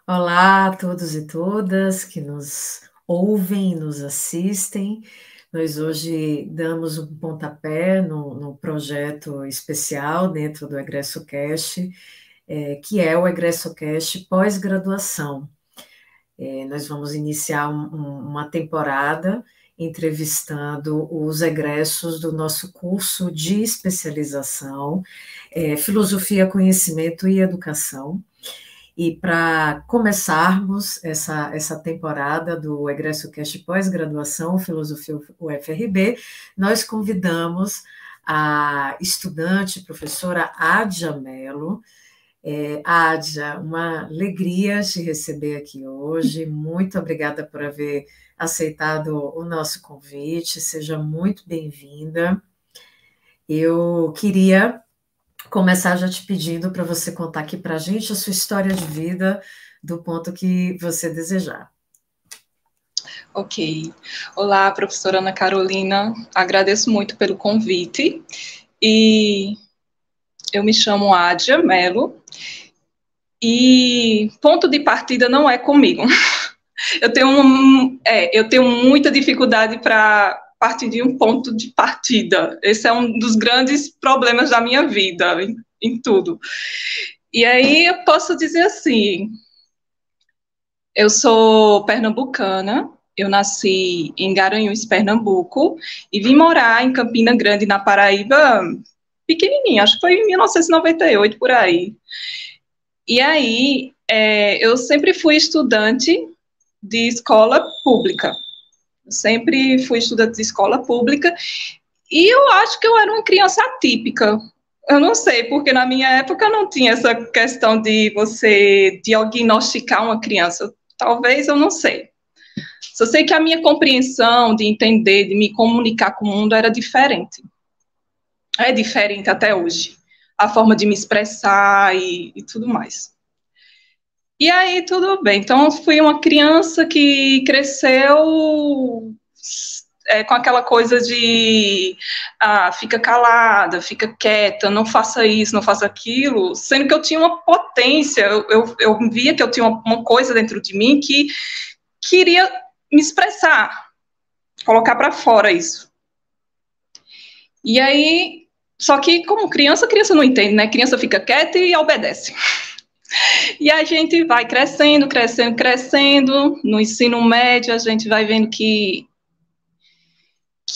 Olá a todos e todas que nos ouvem e nos assistem. Nós hoje damos um pontapé no projeto especial dentro do EgressoCast, que é o EgressoCast pós-graduação. Nós vamos iniciar uma temporada entrevistando os egressos do nosso curso de especialização, Filosofia, Conhecimento e Educação. E para começarmos essa temporada do EgressoCast pós-graduação, Filosofia UFRB, nós convidamos a estudante, professora Adja Mello. Adja, uma alegria te receber aqui hoje, muito obrigada por haver aceitado o nosso convite, seja muito bem-vinda. Eu queria começar já te pedindo para você contar aqui para a gente a sua história de vida do ponto que você desejar. Ok. Olá, professora Ana Carolina. Agradeço muito pelo convite. E eu me chamo Adja Mello. E ponto de partida não é comigo. Eu tenho muita dificuldade para partir de um ponto de partida. Esse é um dos grandes problemas da minha vida, em tudo. E aí eu posso dizer assim, eu sou pernambucana, eu nasci em Garanhuns, Pernambuco, e vim morar em Campina Grande, na Paraíba, pequenininha, acho que foi em 1998, por aí. E aí, eu sempre fui estudante de escola pública. Sempre fui estudante de escola pública, e eu acho que eu era uma criança atípica. Eu não sei, porque na minha época não tinha essa questão de você diagnosticar uma criança. Talvez, eu não sei. Só sei que a minha compreensão de entender, de me comunicar com o mundo era diferente. É diferente até hoje. A forma de me expressar e tudo mais. E aí, tudo bem. Então, fui uma criança que cresceu com aquela coisa de fica calada, fica quieta, não faça isso, não faça aquilo, sendo que eu tinha uma potência, eu via que eu tinha uma coisa dentro de mim que queria me expressar, colocar para fora isso. E aí, só que como criança não entende, né? Criança fica quieta e obedece. E a gente vai crescendo, crescendo, crescendo. No ensino médio, a gente vai vendo que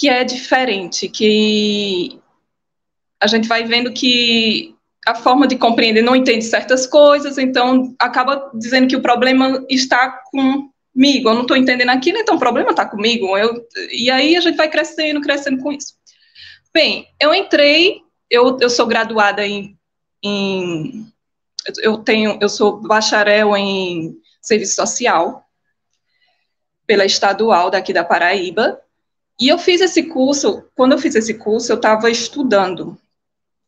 é diferente, que a gente vai vendo que a forma de compreender não entende certas coisas, então acaba dizendo que o problema está comigo, eu não estou entendendo aquilo, então o problema está comigo. E aí a gente vai crescendo, crescendo com isso. Bem, eu sou graduada eu sou bacharel em serviço social pela estadual daqui da Paraíba, e eu fiz esse curso, quando eu fiz esse curso, eu estava estudando,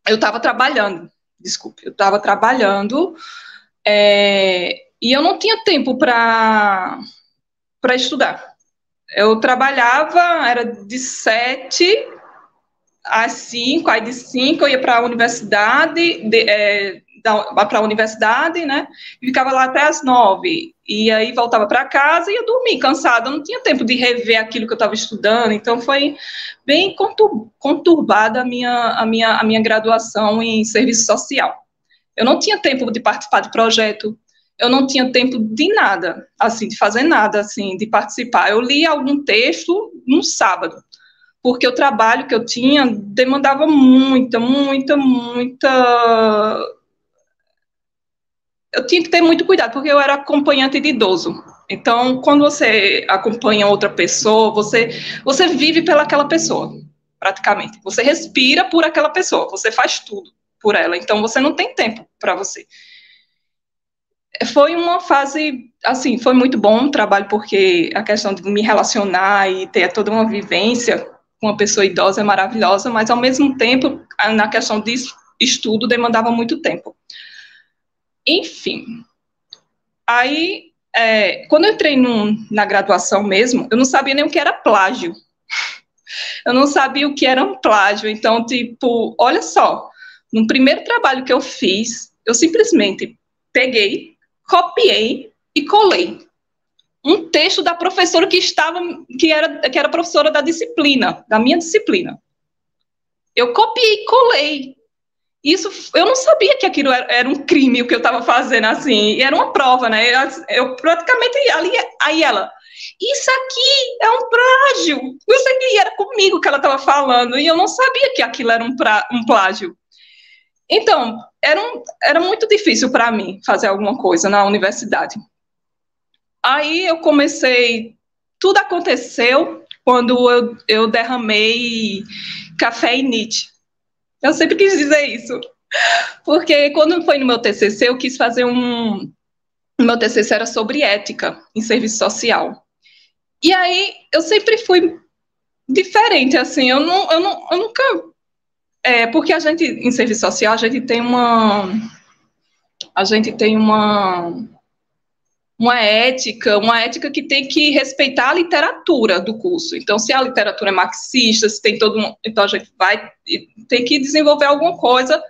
eu estava trabalhando, e eu não tinha tempo para estudar. Eu trabalhava, era de 7 às 5, aí de 5 eu ia para a universidade, né, e ficava lá até às 9, e aí voltava para casa e ia dormir, cansada, eu não tinha tempo de rever aquilo que eu estava estudando, então foi bem conturbada a minha graduação em serviço social. Eu não tinha tempo de participar de projeto, eu não tinha tempo de nada, assim, de fazer nada, assim, de participar. Eu li algum texto no sábado, porque o trabalho que eu tinha demandava muita. Eu tinha que ter muito cuidado, porque eu era acompanhante de idoso. Então, quando você acompanha outra pessoa, você vive pelaquela pessoa, praticamente. Você respira por aquela pessoa, você faz tudo por ela. Então, você não tem tempo para você. Foi uma fase, assim, foi muito bom o trabalho, porque a questão de me relacionar e ter toda uma vivência com uma pessoa idosa é maravilhosa, mas, ao mesmo tempo, na questão de estudo, demandava muito tempo. Enfim, aí, quando eu entrei na graduação mesmo, eu não sabia nem o que era plágio. Eu não sabia o que era um plágio. Então, tipo, olha só, no primeiro trabalho que eu fiz, eu simplesmente peguei, copiei e colei um texto da professora que era professora da disciplina, da minha disciplina. Eu copiei e colei. Isso, eu não sabia que aquilo era um crime, o que eu estava fazendo, assim, e era uma prova, né? Eu praticamente, aí ela, isso aqui é um plágio, isso aqui era comigo que ela estava falando, e eu não sabia que aquilo era um plágio. Então, era muito difícil para mim fazer alguma coisa na universidade. Aí eu comecei, tudo aconteceu quando eu derramei café em Nietzsche. Eu sempre quis dizer isso, porque quando foi no meu TCC, eu quis fazer o meu TCC era sobre ética em serviço social. E aí eu sempre fui diferente, assim, eu nunca... porque a gente, em serviço social, a gente tem uma ética que tem que respeitar a literatura do curso. Então, se a literatura é marxista, se tem então a gente vai ter que desenvolver alguma coisa.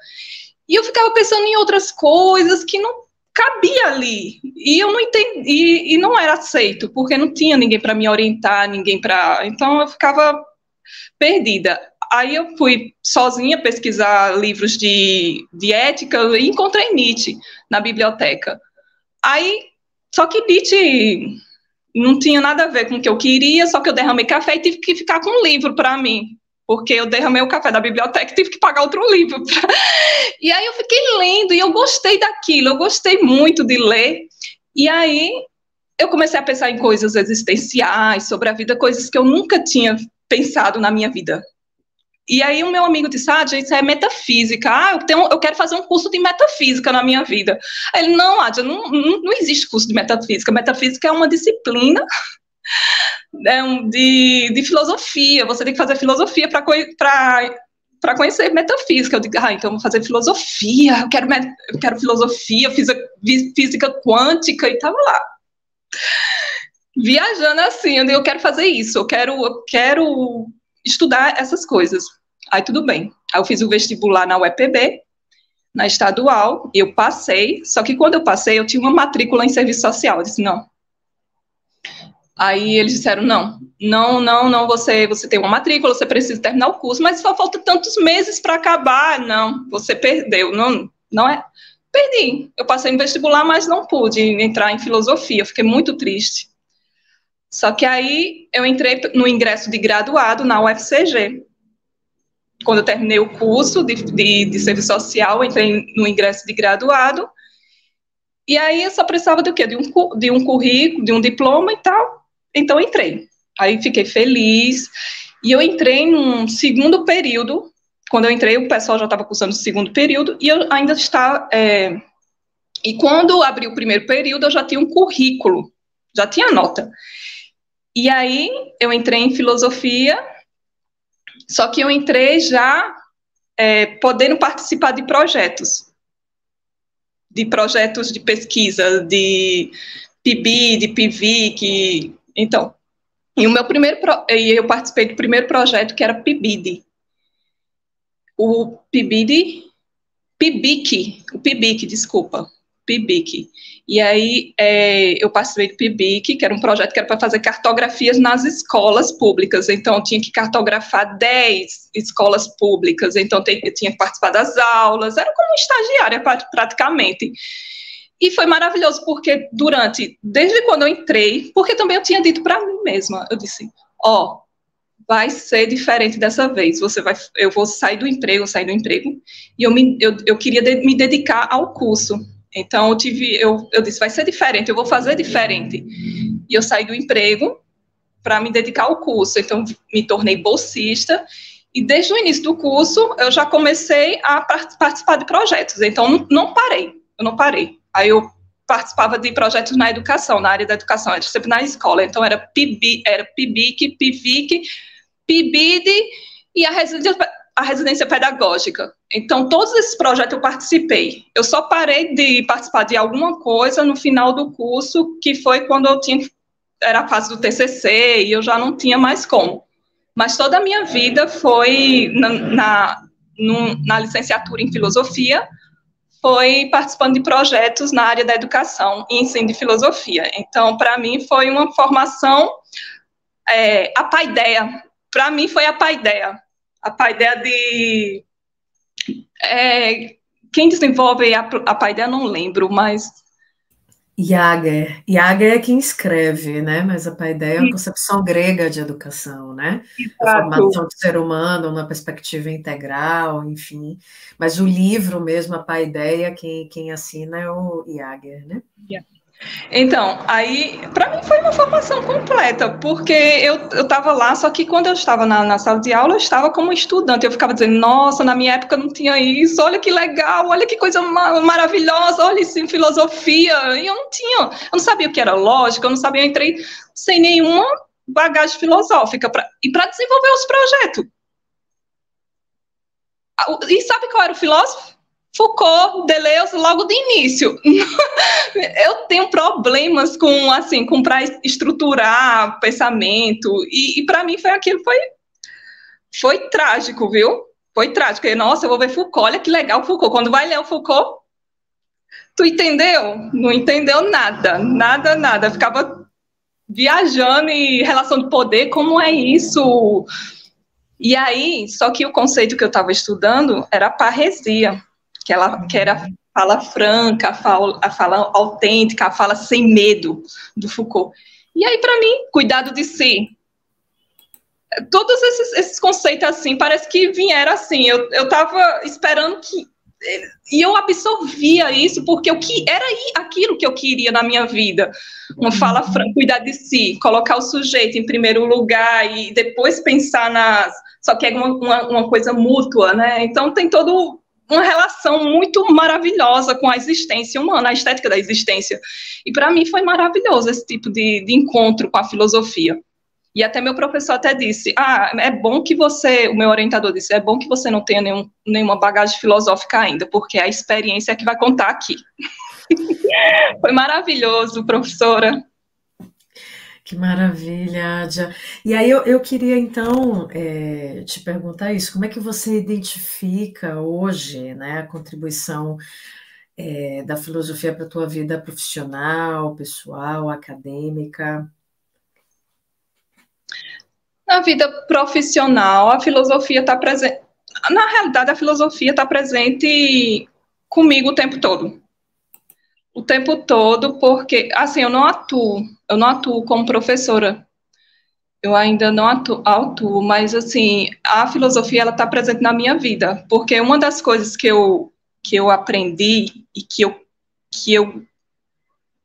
E eu ficava pensando em outras coisas que não cabia ali. E eu não entendi, e não era aceito, porque não tinha ninguém para me orientar, então eu ficava perdida. Aí eu fui sozinha pesquisar livros de ética e encontrei Nietzsche na biblioteca. Só que Nietzsche não tinha nada a ver com o que eu queria, só que eu derramei café e tive que ficar com um livro para mim, porque eu derramei o café da biblioteca e tive que pagar outro livro. E aí eu fiquei lendo e eu gostei daquilo, eu gostei muito de ler. E aí eu comecei a pensar em coisas existenciais, sobre a vida, coisas que eu nunca tinha pensado na minha vida. E aí o meu amigo disse, isso é metafísica, eu quero fazer um curso de metafísica na minha vida. Aí ele, não, Adja, não existe curso de metafísica, metafísica é uma disciplina de filosofia, você tem que fazer filosofia para conhecer metafísica. Eu digo, então eu vou fazer filosofia, eu quero filosofia, física quântica, e estava lá, viajando assim, eu quero fazer isso, eu quero estudar essas coisas. Aí tudo bem. Aí eu fiz o vestibular na UEPB, na estadual, eu passei, só que quando eu passei, eu tinha uma matrícula em serviço social. Eu disse, não. Aí eles disseram, não, você tem uma matrícula, você precisa terminar o curso, mas só falta tantos meses para acabar. Não, você perdeu, não é? Perdi. Eu passei no vestibular, mas não pude entrar em filosofia, eu fiquei muito triste. Só que aí eu entrei no ingresso de graduado na UFCG. Quando eu terminei o curso de serviço social, eu entrei no ingresso de graduado. E aí eu só precisava do quê? De um currículo, de um diploma e tal. Então eu entrei. Aí fiquei feliz. E eu entrei num segundo período. Quando eu entrei, o pessoal já estava cursando o segundo período. E eu ainda estava... E quando abri o primeiro período, eu já tinha um currículo. Já tinha nota. E aí, eu entrei em filosofia, só que eu entrei já podendo participar de projetos de pesquisa, de PIB, de PIVIC, então. E eu participei do primeiro projeto, que era PIBID. O PIBIC, desculpa. PIBIC. E aí eu participei do PIBIC, que era um projeto que era para fazer cartografias nas escolas públicas. Então, eu tinha que cartografar 10 escolas públicas. Então, eu tinha que participar das aulas. Era como estagiária, praticamente. E foi maravilhoso, porque desde quando eu entrei, porque também eu tinha dito para mim mesma, eu disse, vai ser diferente dessa vez, eu vou sair do emprego, e eu queria me dedicar ao curso. Então, eu disse, vai ser diferente, eu vou fazer diferente. E eu saí do emprego para me dedicar ao curso. Então, me tornei bolsista. E desde o início do curso, eu já comecei a participar de projetos. Então, eu não parei. Aí eu participava de projetos na educação, na área da educação, era sempre na escola. Então, era PIBIC, PIVIC, PIBID e a residência pedagógica. Então, todos esses projetos eu participei. Eu só parei de participar de alguma coisa no final do curso, que foi quando era a fase do TCC, e eu já não tinha mais como. Mas toda a minha vida foi na licenciatura em filosofia, foi participando de projetos na área da educação e ensino de filosofia. Então, para mim, foi uma formação, a paideia. Para mim, foi a paideia. A paideia de... quem desenvolve a paideia, não lembro, mas... Jager. Jager é quem escreve, né? Mas a paideia é a concepção grega de educação, né? A formação do ser humano, uma perspectiva integral, enfim. Mas o livro mesmo, a paideia, quem assina é o Jager, né? Então, aí, para mim foi uma formação completa, porque eu estava lá, só que quando eu estava na sala de aula, eu estava como estudante, eu ficava dizendo, nossa, na minha época não tinha isso, olha que legal, olha que coisa maravilhosa, olha isso em filosofia, e eu não sabia o que era lógica, eu não sabia, eu entrei sem nenhuma bagagem filosófica, para desenvolver os projetos. E sabe qual era o filósofo? Foucault, Deleuze, logo de início. Eu tenho problemas com para estruturar pensamento, e para mim foi trágico, viu? Foi trágico. Nossa, eu vou ver Foucault, olha que legal Foucault. Quando vai ler o Foucault, tu entendeu? Não entendeu nada, nada, nada. Eu ficava viajando em relação de poder, como é isso? E aí, só que o conceito que eu estava estudando era a parresia, que era a fala franca, a fala autêntica, a fala sem medo do Foucault. E aí, para mim, cuidado de si. Todos esses conceitos, assim, parece que vieram assim. Eu estava esperando que... E eu absorvia isso, porque era aquilo que eu queria na minha vida. Uma fala franca, cuidar de si, colocar o sujeito em primeiro lugar e depois pensar nas... Só que é uma coisa mútua, né? Então, tem todo... uma relação muito maravilhosa com a existência humana, a estética da existência. E para mim foi maravilhoso esse tipo de encontro com a filosofia. E até meu professor até disse, é bom que você, o meu orientador disse, é bom que você não tenha nenhuma bagagem filosófica ainda, porque a experiência é que vai contar aqui. Foi maravilhoso, professora. Que maravilha, Adja. E aí eu queria, então, te perguntar isso, como é que você identifica hoje, né, a contribuição da filosofia para a tua vida profissional, pessoal, acadêmica? Na vida profissional, a filosofia está presente... Na realidade, a filosofia está presente comigo o tempo todo. O tempo todo, porque, assim, eu não atuo como professora. Eu ainda não atuo, mas, assim, a filosofia, ela está presente na minha vida, porque uma das coisas que eu aprendi e que eu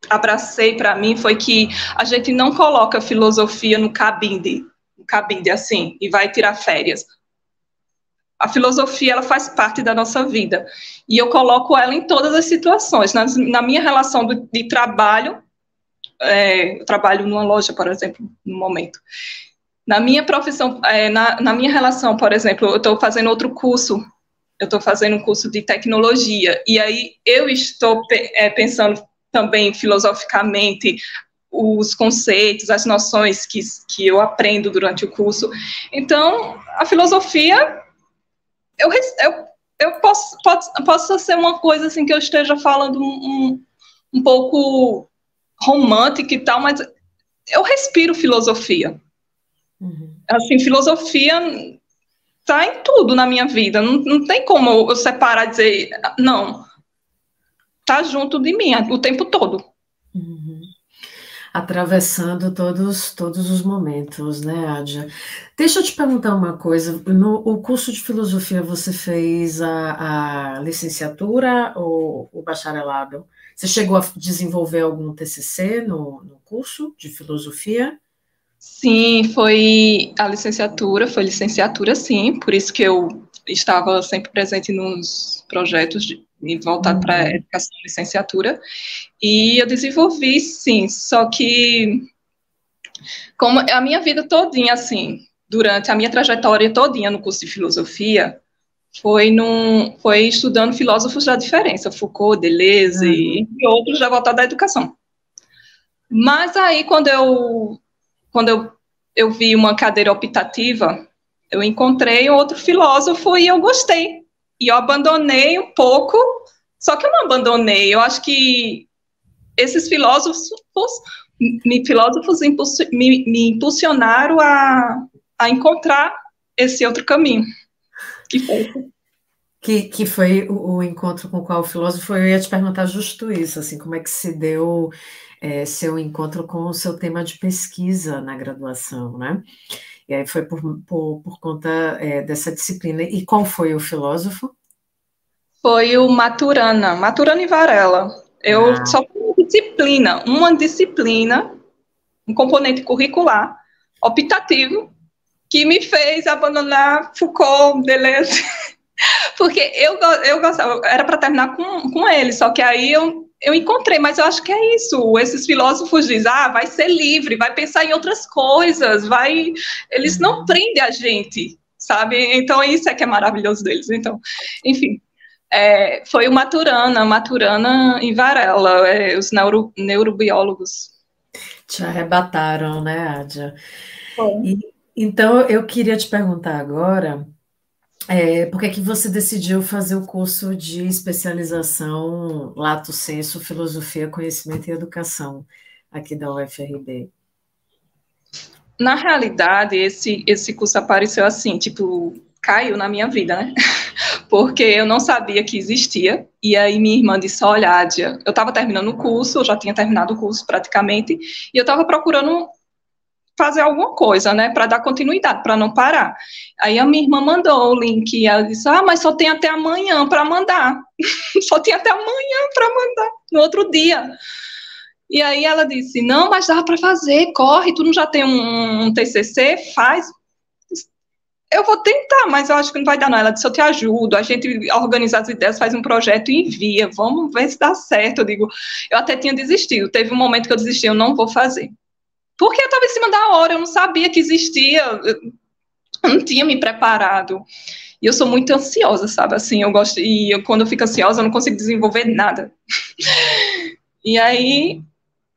abracei para mim foi que a gente não coloca a filosofia no cabide, assim, e vai tirar férias. A filosofia, ela faz parte da nossa vida, e eu coloco ela em todas as situações. Na minha relação de trabalho, eu trabalho numa loja, por exemplo, no momento. Na minha profissão, na minha relação, por exemplo, eu estou fazendo outro curso, eu estou fazendo um curso de tecnologia, e aí eu estou pensando também filosoficamente os conceitos, as noções que eu aprendo durante o curso. Então, a filosofia, eu posso ser uma coisa assim que eu esteja falando um pouco romântica e tal, mas eu respiro filosofia. Assim, filosofia está em tudo na minha vida, não tem como eu separar e dizer, não, está junto de mim o tempo todo. Atravessando todos os momentos, né, Adja? Deixa eu te perguntar uma coisa. No curso de filosofia, você fez a licenciatura ou o bacharelado? Você chegou a desenvolver algum TCC no curso de filosofia? Sim, foi licenciatura, sim, por isso que eu estava sempre presente nos projetos voltado para a educação e licenciatura, e eu desenvolvi, sim, só que como a minha vida todinha, assim, durante a minha trajetória todinha no curso de filosofia, foi estudando filósofos da diferença, Foucault, Deleuze e outros da voltada à educação. Mas aí, quando eu vi uma cadeira optativa, eu encontrei outro filósofo e eu gostei. E eu abandonei um pouco Só que eu não abandonei. Eu acho que esses filósofos me impulsionaram a encontrar esse outro caminho. Que foi. Que foi o encontro com qual filósofo? Eu ia te perguntar justo isso, assim, como é que se deu seu encontro com o seu tema de pesquisa na graduação, né? E aí foi por conta dessa disciplina. E qual foi o filósofo? Foi o Maturana e Varela. Eu só uma disciplina, um componente curricular optativo, que me fez abandonar Foucault, Deleuze, porque eu gostava, era para terminar com ele, só que aí eu encontrei, mas eu acho que é isso, esses filósofos dizem, vai ser livre, vai pensar em outras coisas, eles não prendem a gente, sabe? Então isso é que é maravilhoso deles, então, enfim. Foi o Maturana e Varela, os neurobiólogos. Te arrebataram, né, Adja? Então, eu queria te perguntar agora, por que você decidiu fazer o curso de especialização Lato Sensu, Filosofia, Conhecimento e Educação, aqui da UFRB? Na realidade, esse curso apareceu assim, tipo, caiu na minha vida, né? Porque eu não sabia que existia, e aí minha irmã disse, olha, Ádia, eu estava terminando o curso, eu já tinha terminado o curso praticamente, e eu estava procurando fazer alguma coisa, né, para dar continuidade, para não parar. Aí a minha irmã mandou o link, e ela disse, mas só tem até amanhã para mandar, só tem até amanhã para mandar, no outro dia. E aí ela disse, não, mas dá para fazer, corre, tu não já tem um TCC? Faz. Eu vou tentar, mas eu acho que não vai dar não. Ela disse, eu te ajudo, a gente organiza as ideias, faz um projeto e envia, vamos ver se dá certo. Eu digo, eu até tinha desistido, teve um momento que eu desisti, eu não vou fazer. Porque eu estava em cima da hora, eu não sabia que existia, eu não tinha me preparado. E eu sou muito ansiosa, sabe, assim, quando eu fico ansiosa, eu não consigo desenvolver nada.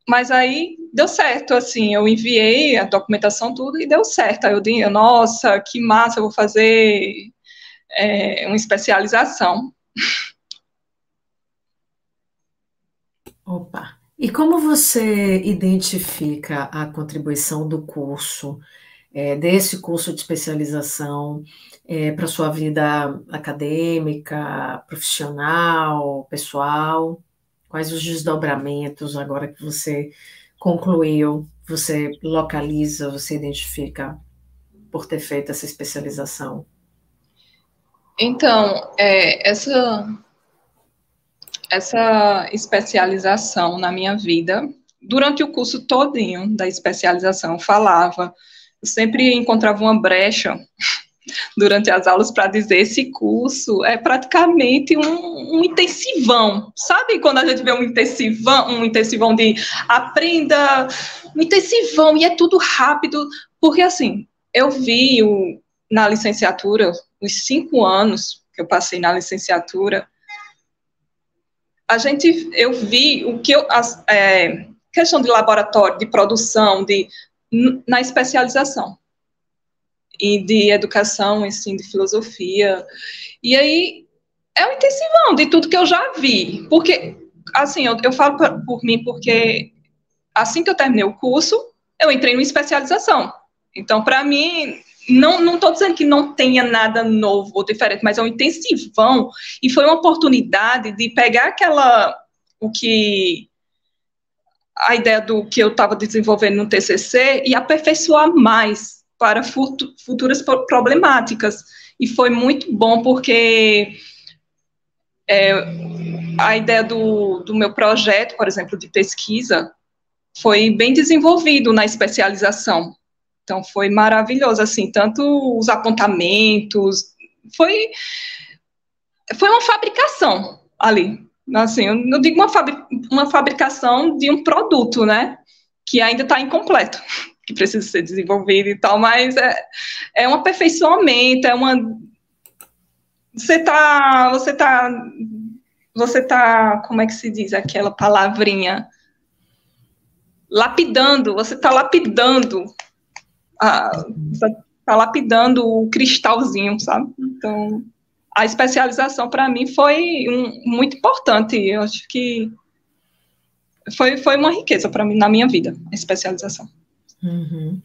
Mas aí deu certo, assim, eu enviei a documentação, tudo, e deu certo. Aí eu disse, nossa, que massa, eu vou fazer uma especialização. Opa! E como você identifica a contribuição do curso, desse curso de especialização, para a sua vida acadêmica, profissional, pessoal? Quais os desdobramentos agora que você concluiu, você localiza, você identifica por ter feito essa especialização? Então, essa especialização na minha vida, durante o curso todinho da especialização, eu sempre encontrava uma brecha durante as aulas para dizer esse curso é praticamente um intensivão, sabe quando a gente vê um intensivão de aprenda, um intensivão, e é tudo rápido, porque assim, eu vi na licenciatura, os 5 anos que eu passei na licenciatura, eu vi o que questão de laboratório, de produção, na especialização, e de educação, ensino, de filosofia, e aí é um intensivão de tudo que eu já vi, porque, assim, eu falo por mim, porque assim que eu terminei o curso, eu entrei numa especialização, então, para mim, não estou dizendo que não tenha nada novo ou diferente, mas é um intensivão, e foi uma oportunidade de pegar a ideia do que eu estava desenvolvendo no TCC e aperfeiçoar mais para futuras problemáticas. E foi muito bom porque a ideia do meu projeto, por exemplo, de pesquisa, foi bem desenvolvido na especialização. Então, foi maravilhoso, assim, tanto os apontamentos, foi uma fabricação ali. Assim, eu não digo uma fabricação de um produto, né, que ainda está incompleto, que precisa ser desenvolvido e tal, mas é um aperfeiçoamento, você tá, como é que se diz aquela palavrinha? Lapidando, você está lapidando, você tá lapidando o cristalzinho, sabe? Então, a especialização para mim foi muito importante. Eu acho que foi uma riqueza para mim na minha vida, a especialização. Uhum.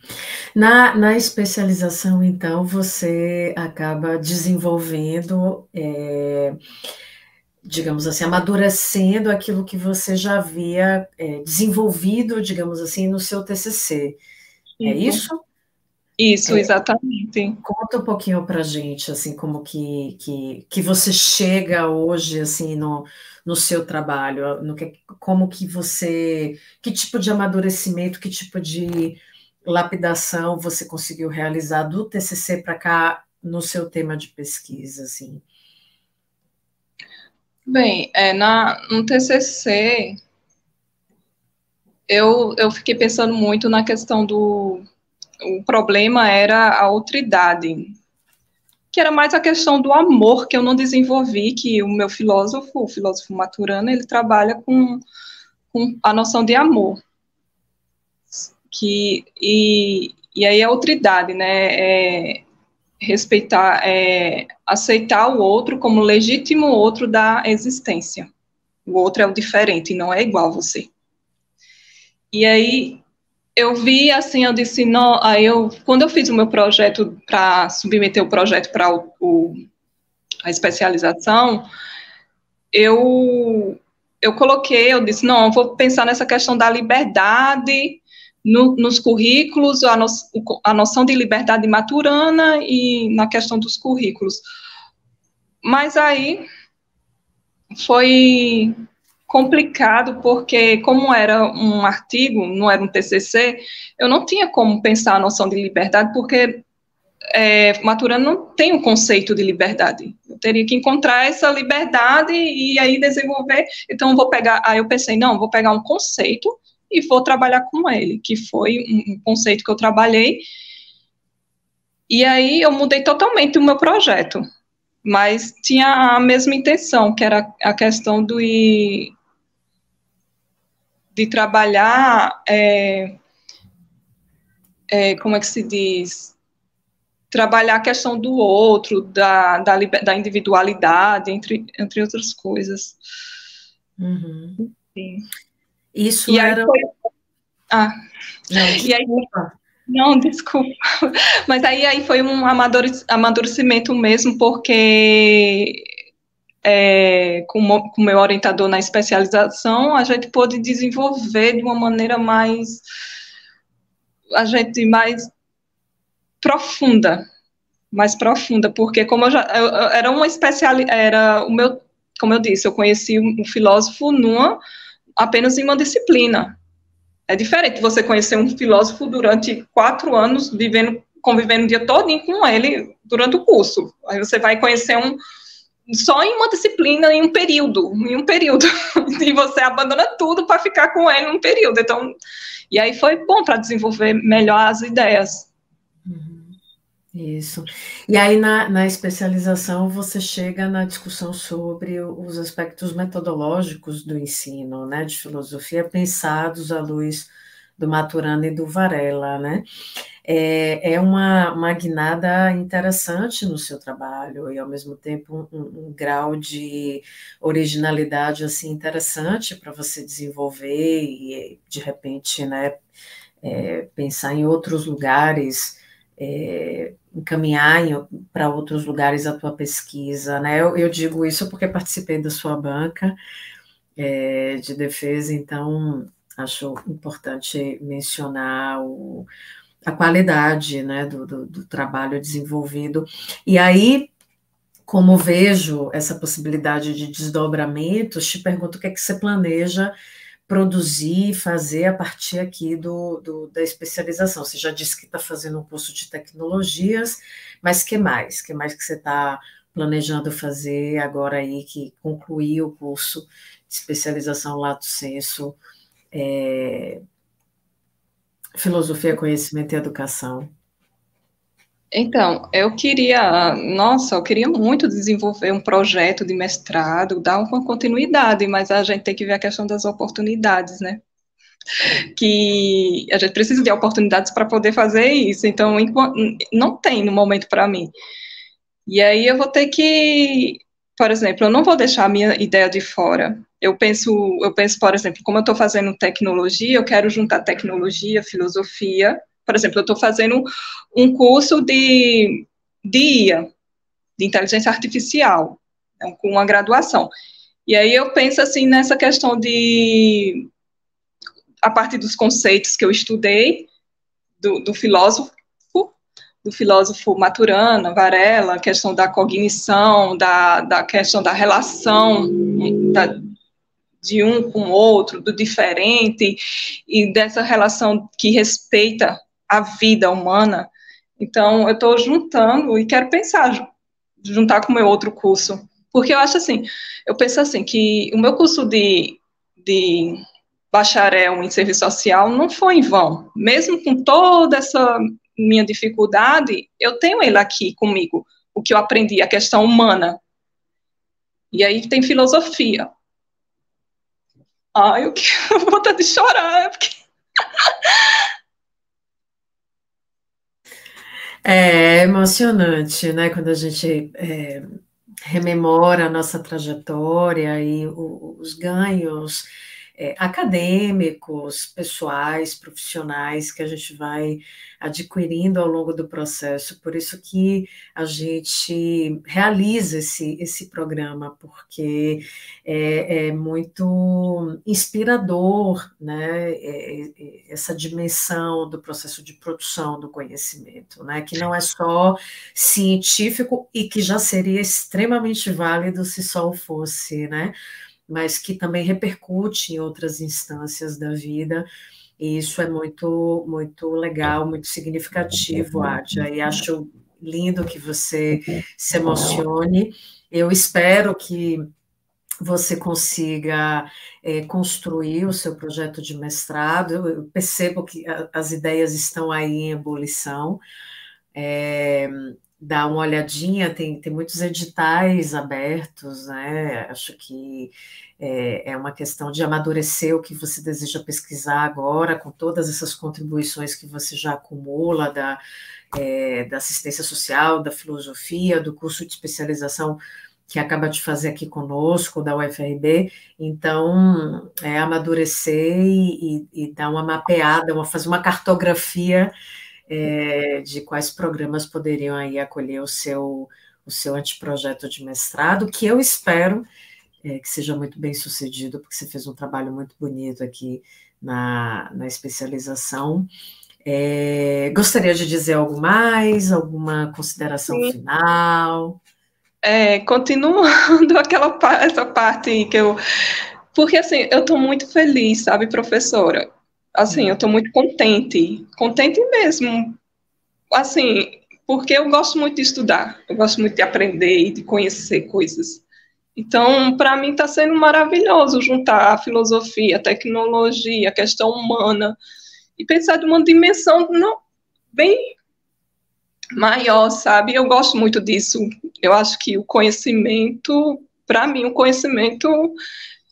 Na especialização, então, você acaba desenvolvendo, digamos assim, amadurecendo aquilo que você já havia desenvolvido, digamos assim, no seu TCC. É isso? Isso, exatamente. Conta um pouquinho para a gente, assim, como que você chega hoje, assim, no seu trabalho, como que você, que tipo de amadurecimento, que tipo de lapidação você conseguiu realizar do TCC para cá no seu tema de pesquisa, assim? Bem, no TCC, eu fiquei pensando muito na questão o problema era a outridade, que era mais a questão do amor que eu não desenvolvi, que o meu o filósofo Maturana, ele trabalha com a noção de amor. E aí a outridade, né, respeitar, aceitar o outro como legítimo outro da existência. O outro é o diferente, não é igual a você. E aí eu vi, assim, eu disse, não, quando eu fiz o meu projeto para submeter o projeto para a especialização, eu coloquei, eu disse, não, eu vou pensar nessa questão da liberdade nos currículos, a noção de liberdade maturana e na questão dos currículos. Mas aí foi complicado, porque como era um artigo, não era um TCC, eu não tinha como pensar a noção de liberdade, porque Maturana não tem um conceito de liberdade. Eu teria que encontrar essa liberdade e aí desenvolver. Então, aí eu pensei, não, vou pegar um conceito e vou trabalhar com ele, que foi um conceito que eu trabalhei. E aí eu mudei totalmente o meu projeto, mas tinha a mesma intenção, que era a questão de trabalhar, como é que se diz? Trabalhar a questão do outro, da individualidade, entre outras coisas. Uhum. Sim. Isso e era... Aí foi... Não, desculpa. Não, desculpa. Mas aí foi um amadurecimento mesmo, porque com o meu orientador na especialização, a gente pôde desenvolver de uma maneira mais profunda, porque como eu era uma como eu disse, eu conheci um filósofo apenas em uma disciplina. É diferente você conhecer um filósofo durante 4 anos, convivendo o dia todo com ele durante o curso. Aí você vai conhecer só em uma disciplina, em um período, e você abandona tudo para ficar com ele num período. Então, e aí foi bom para desenvolver melhor as ideias. Isso. E aí, na especialização, você chega na discussão sobre os aspectos metodológicos do ensino, né, de filosofia, pensados à luz do Maturana e do Varela, né? É uma guinada interessante no seu trabalho e, ao mesmo tempo, um grau de originalidade, assim, interessante para você desenvolver e, de repente, né, pensar em outros lugares, encaminhar para outros lugares a tua pesquisa, né? Eu digo isso porque participei da sua banca de defesa, então acho importante mencionar a qualidade, né, do trabalho desenvolvido. E aí, como vejo essa possibilidade de desdobramentos, te pergunto o que é que você planeja produzir, fazer a partir aqui da especialização. Você já disse que está fazendo um curso de tecnologias, mas que mais? Que mais que você está planejando fazer agora aí que concluiu o curso de especialização Lato Sensu, Filosofia, Conhecimento e Educação? Então, eu queria muito desenvolver um projeto de mestrado, dar uma continuidade, mas a gente tem que ver a questão das oportunidades, né? Que a gente precisa de oportunidades para poder fazer isso, então não tem no momento para mim. E aí eu vou ter que, por exemplo, eu não vou deixar a minha ideia de fora. Eu penso, por exemplo, como eu estou fazendo tecnologia, eu quero juntar tecnologia, filosofia. Por exemplo, eu estou fazendo um curso de IA, de inteligência artificial, com uma graduação. E aí eu penso assim nessa questão de, a partir dos conceitos que eu estudei, do filósofo, Maturana, Varela, a questão da cognição, da questão da relação de um com o outro, do diferente, e dessa relação que respeita a vida humana. Então, eu estou juntando e quero pensar, juntar com o meu outro curso. Porque eu acho assim, eu penso assim, que o meu curso de bacharel em serviço social não foi em vão. Mesmo com toda essa minha dificuldade, eu tenho ele aqui comigo, o que eu aprendi, a questão humana. E aí tem filosofia. Ai, eu vou vontade de chorar, porque... É emocionante, né, quando a gente rememora a nossa trajetória e os ganhos acadêmicos, pessoais, profissionais que a gente vai adquirindo ao longo do processo. Por isso que a gente realiza esse programa, porque é muito inspirador, né, essa dimensão do processo de produção do conhecimento, né, que não é só científico e que já seria extremamente válido se só o fosse, né, mas que também repercute em outras instâncias da vida, e isso é muito, muito legal, muito significativo, Adja, e acho lindo que você se emocione. Eu espero que você consiga construir o seu projeto de mestrado. Eu percebo que as ideias estão aí em ebulição. Dá uma olhadinha, tem muitos editais abertos, né? Acho que é uma questão de amadurecer o que você deseja pesquisar agora, com todas essas contribuições que você já acumula da assistência social, da filosofia, do curso de especialização que acaba de fazer aqui conosco, da UFRB. Então, amadurecer e dar uma mapeada, fazer uma cartografia de quais programas poderiam aí acolher o seu anteprojeto de mestrado, que eu espero que seja muito bem sucedido, porque você fez um trabalho muito bonito aqui na especialização. Gostaria de dizer algo mais, alguma consideração Sim. final? Continuando essa parte que eu... Porque, assim, eu estou muito feliz, sabe, professora? Assim, eu estou muito contente mesmo. Assim, porque eu gosto muito de estudar, eu gosto muito de aprender e de conhecer coisas. Então, para mim está sendo maravilhoso juntar a filosofia, a tecnologia, a questão humana, e pensar de uma dimensão bem maior, sabe? Eu gosto muito disso. Eu acho que o conhecimento, para mim, o conhecimento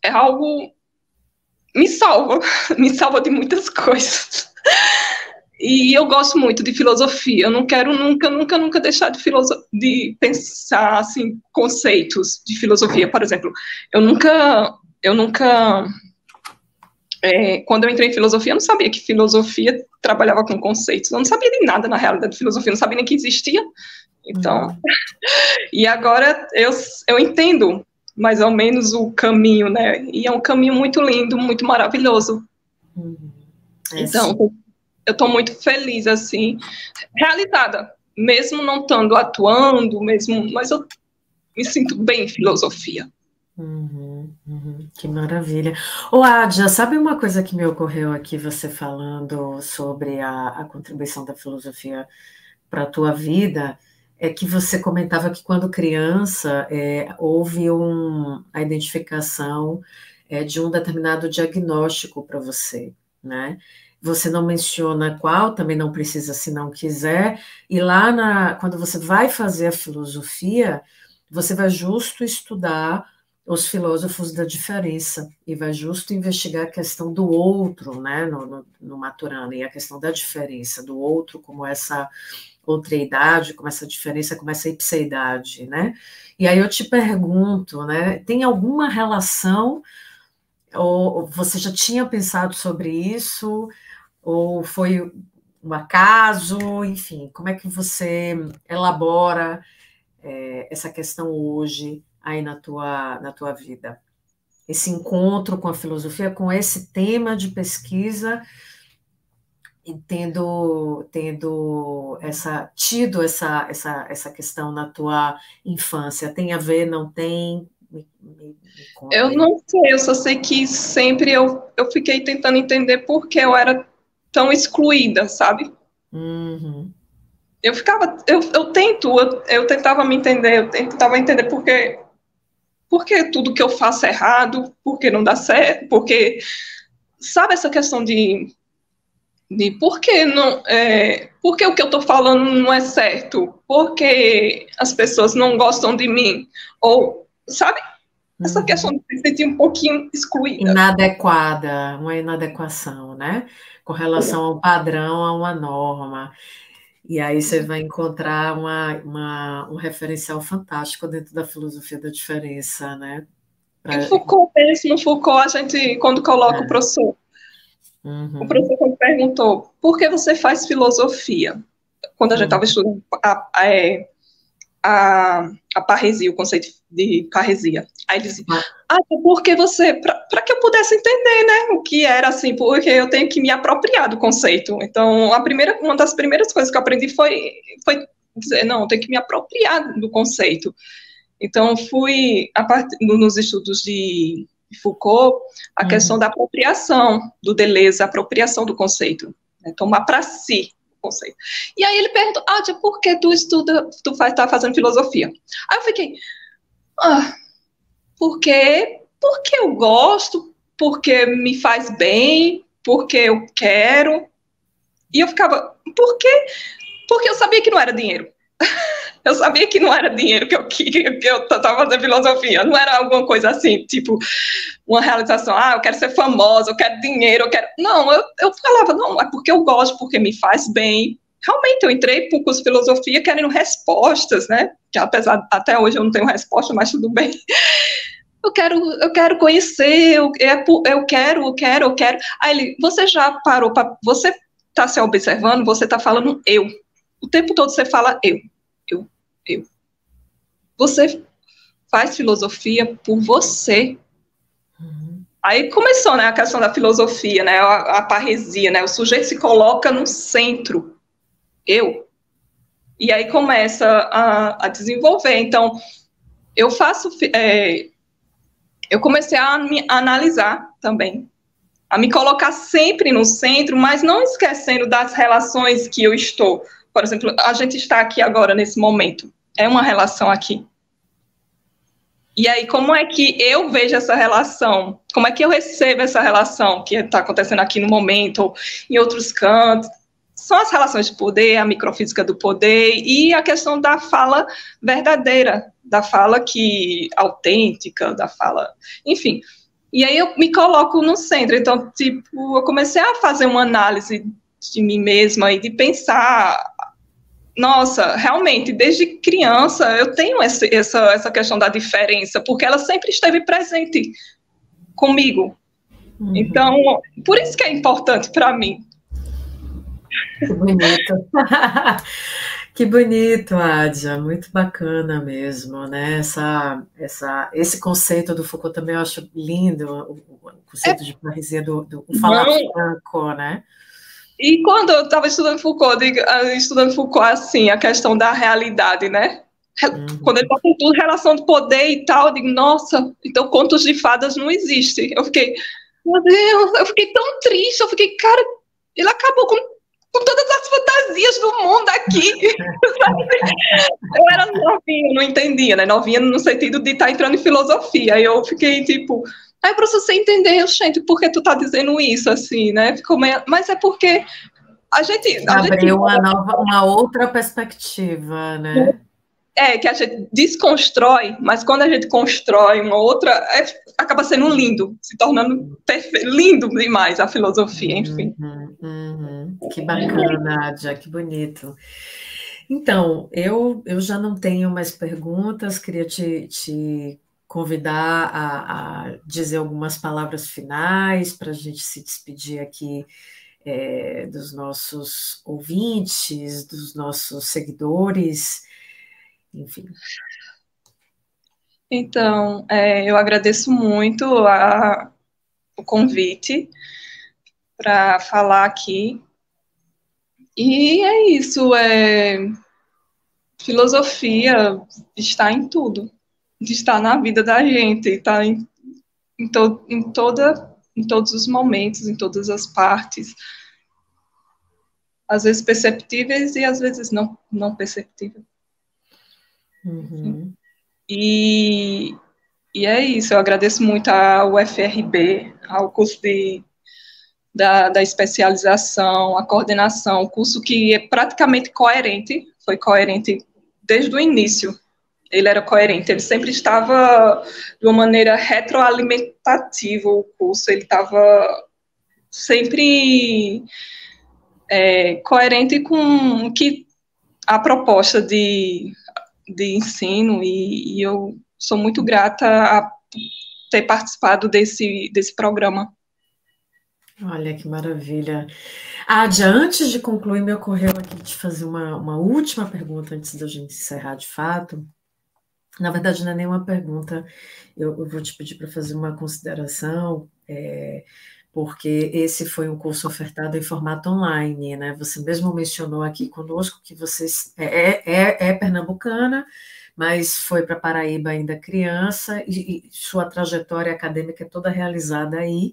é algo me salva, me salva de muitas coisas. E eu gosto muito de filosofia. Eu não quero nunca deixar de pensar assim conceitos de filosofia. Por exemplo, eu nunca quando eu entrei em filosofia, eu não sabia que filosofia trabalhava com conceitos. Eu não sabia de nada na realidade de filosofia. Eu não sabia nem que existia. Então, e agora eu entendo mais ou menos o caminho, né? E é um caminho muito lindo, muito maravilhoso. Então, eu estou muito feliz, assim, realizada, mesmo não estando atuando, mas eu me sinto bem em filosofia. Que maravilha. Ô, Adja, sabe uma coisa que me ocorreu aqui, você falando sobre a contribuição da filosofia para a tua vida, é que você comentava que quando criança houve a identificação de um determinado diagnóstico para você, né? Você não menciona qual, também não precisa se não quiser, e lá quando você vai fazer a filosofia, você vai justo estudar os filósofos da diferença, e vai justo investigar a questão do outro, né, no Maturana, e a questão da diferença do outro como essa outreidade, como essa diferença, como essa ipseidade, né? E aí eu te pergunto, né, tem alguma relação, ou você já tinha pensado sobre isso, ou foi um acaso, enfim, como é que você elabora essa questão hoje aí na tua vida? Esse encontro com a filosofia, com esse tema de pesquisa, e tido essa questão na tua infância, tem a ver, não tem? Me conta Eu aí. não sei, eu só sei que sempre eu fiquei tentando entender por que eu era tão excluída, sabe? Uhum. Eu tentava me entender, eu tentava entender por que tudo que eu faço é errado, por que não dá certo, porque, sabe essa questão de por que não, por que o que eu estou falando não é certo, por que as pessoas não gostam de mim, ou, sabe, essa questão de se sentir um pouquinho excluída. Inadequada, uma inadequação, né? Com relação a um padrão, a uma norma. E aí você vai encontrar um referencial fantástico dentro da filosofia da diferença, né? E Pra, Foucault mesmo, Foucault, a gente, quando coloca o uhum, professor me perguntou, por que você faz filosofia? Quando a gente estava uhum, estudando a parresia, o conceito de parresia. Aí ele dizia, porque você, para que eu pudesse entender, né, o que era assim, porque eu tenho que me apropriar do conceito. Então, uma das primeiras coisas que eu aprendi foi dizer, não, eu tenho que me apropriar do conceito. Então, nos estudos de Foucault, a questão da apropriação do Deleuze, a apropriação do conceito, né, tomar para si o conceito. E aí ele perguntou, por que tá fazendo filosofia? Aí eu fiquei, porque eu gosto, porque me faz bem, porque eu quero. E eu ficava, por quê? Porque eu sabia que não era dinheiro. Eu sabia que não era dinheiro que eu estava fazendo filosofia. Não era alguma coisa assim, tipo, uma realização. Eu quero ser famosa, eu quero dinheiro, eu quero... Não, eu falava, não, é porque eu gosto, porque me faz bem. Realmente, eu entrei para o curso de filosofia querendo respostas, né? Que apesar, até hoje eu não tenho resposta, mas tudo bem. Eu quero conhecer, eu quero. Aí ele, você já parou para... Você está se observando, você está falando eu. O tempo todo você fala eu. Você faz filosofia por você. Aí começou, né, a questão da filosofia, né, a parresia, né, o sujeito se coloca no centro, eu. E aí começa a desenvolver. Então, eu comecei a me analisar também, a me colocar sempre no centro, mas não esquecendo das relações que eu estou. Por exemplo, a gente está aqui agora, nesse momento. É uma relação aqui. E aí, como é que eu vejo essa relação? Como é que eu recebo essa relação que está acontecendo aqui no momento, ou em outros cantos? São as relações de poder, a microfísica do poder e a questão da fala verdadeira, da fala autêntica, da fala... Enfim, e aí eu me coloco no centro. Então, tipo, eu comecei a fazer uma análise de mim mesma e de pensar... Nossa, realmente, desde criança eu tenho essa questão da diferença, porque ela sempre esteve presente comigo. Então, por isso que é importante para mim. Que bonito. Que bonito, Adja, muito bacana mesmo, né? Esse conceito do Foucault também eu acho lindo, o conceito de parresia do falar franco, né? E quando eu estava estudando Foucault assim, a questão da realidade, né? Quando ele botou tudo, relação de poder e tal, eu digo, nossa, então contos de fadas não existem. Eu fiquei, meu Deus, eu fiquei tão triste, eu fiquei, cara, ele acabou com todas as fantasias do mundo aqui. Eu era novinha, não entendia, né? Novinha no sentido de estar entrando em filosofia. Aí eu fiquei tipo, para você entender, gente, por que tu tá dizendo isso, assim, né? Ficou meio... Mas é porque a gente abriu uma outra perspectiva, né? que a gente desconstrói, mas quando a gente constrói uma outra, acaba sendo lindo, se tornando lindo demais a filosofia, enfim. Que bacana, Nádia, que bonito. Então, eu já não tenho mais perguntas, queria te convidar a dizer algumas palavras finais para a gente se despedir aqui dos nossos ouvintes, dos nossos seguidores, enfim. Então, eu agradeço muito o convite para falar aqui. E é isso, filosofia está em tudo, está na vida da gente, está em todos os momentos, em todas as partes, às vezes perceptíveis e às vezes não perceptíveis. Uhum. E é isso, eu agradeço muito ao UFRB, ao curso da especialização, a coordenação, curso que é praticamente coerente, foi coerente desde o início. Ele era coerente, ele sempre estava de uma maneira retroalimentativa, o curso, ele estava sempre coerente com que a proposta de ensino, e eu sou muito grata a ter participado desse programa. Olha que maravilha. Adia, antes de concluir, me ocorreu aqui te fazer uma última pergunta antes da gente encerrar de fato. Na verdade, não é nenhuma pergunta, eu vou te pedir para fazer uma consideração, porque esse foi um curso ofertado em formato online, né? Você mesmo mencionou aqui conosco que você é pernambucana, mas foi para Paraíba ainda criança, e sua trajetória acadêmica é toda realizada aí.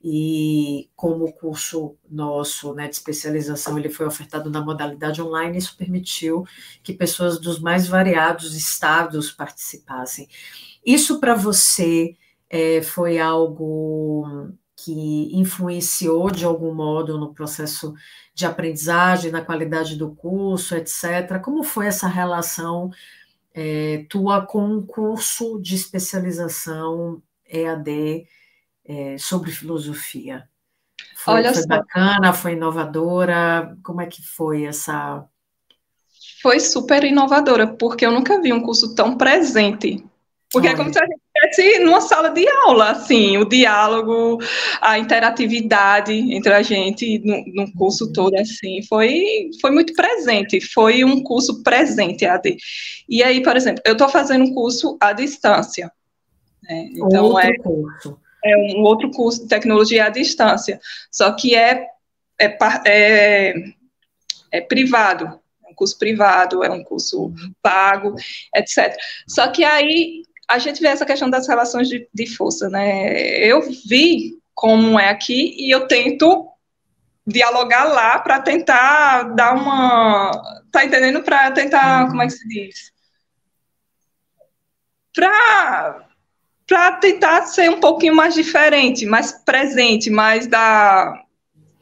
E como o curso nosso, né, de especialização, ele foi ofertado na modalidade online, isso permitiu que pessoas dos mais variados estados participassem. Isso para você foi algo que influenciou de algum modo no processo de aprendizagem, na qualidade do curso, etc. Como foi essa relação tua com um curso de especialização EAD sobre filosofia? Foi bacana, foi inovadora? Como é que foi essa... Foi super inovadora, porque eu nunca vi um curso tão presente. Porque é como se a gente estivesse numa sala de aula, assim, o diálogo, a interatividade entre a gente no curso todo, assim, foi muito presente, foi um curso presente, AD. E aí, por exemplo, eu estou fazendo um curso à distância, né? Então, curso. É um outro curso de tecnologia à distância, só que é privado, é um curso privado, é um curso pago, etc. Só que aí a gente vê essa questão das relações de força, né? Eu vi como é aqui e eu tento dialogar lá para tentar dar uma... Tá entendendo? Para tentar, como é que se diz? Para tentar ser um pouquinho mais diferente, mais presente, mais da...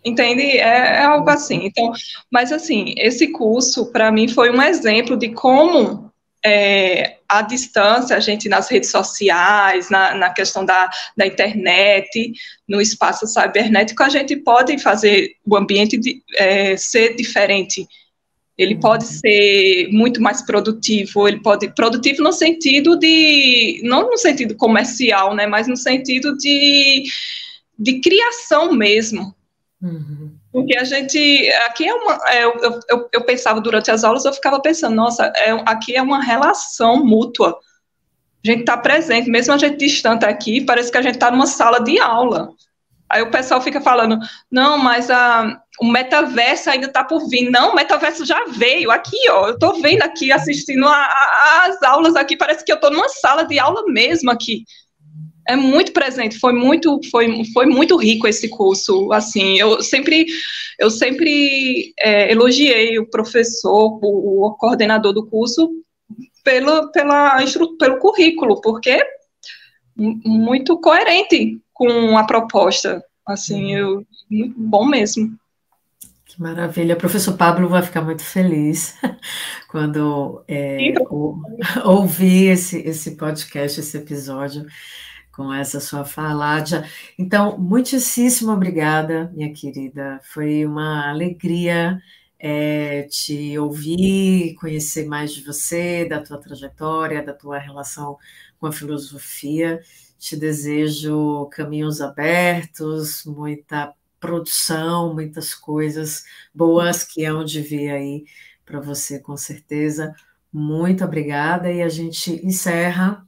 Entende? É algo assim. Então, mas assim, esse curso, para mim, foi um exemplo de como à distância, a gente nas redes sociais, na questão da internet, no espaço cibernético, a gente pode fazer o ambiente ser diferente. Ele pode ser muito mais produtivo, ele pode... Produtivo no sentido de... Não no sentido comercial, né? Mas no sentido de criação mesmo. Uhum. Porque a gente... Aqui eu pensava durante as aulas, eu ficava pensando, nossa, aqui é uma relação mútua. A gente está presente, mesmo a gente distante aqui, parece que a gente está numa sala de aula. Aí o pessoal fica falando, não, mas o metaverso ainda está por vir. Não, o metaverso já veio. Aqui, ó, eu estou vendo aqui, assistindo as aulas aqui, parece que eu estou numa sala de aula mesmo aqui. É muito presente, foi muito rico esse curso. Assim, eu sempre elogiei o professor, o coordenador do curso, pelo currículo, porque muito coerente com a proposta, assim, muito bom mesmo. Que Maravilha. O professor Pablo vai ficar muito feliz quando Então, ouvir esse podcast, esse episódio, com essa sua fala, Adja. Então, muitíssimo obrigada, minha querida. Foi uma alegria te ouvir, conhecer mais de você, da tua trajetória, da tua relação com a filosofia. Te desejo caminhos abertos, muita produção, muitas coisas boas que hão de vir aí para você, com certeza. Muito obrigada, e a gente encerra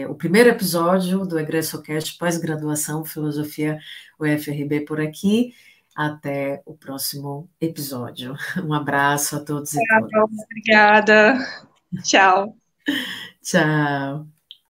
o primeiro episódio do EgressoCast Pós-Graduação Filosofia UFRB por aqui. Até o próximo episódio. Um abraço a todos e todas. obrigada. Tchau. Tchau.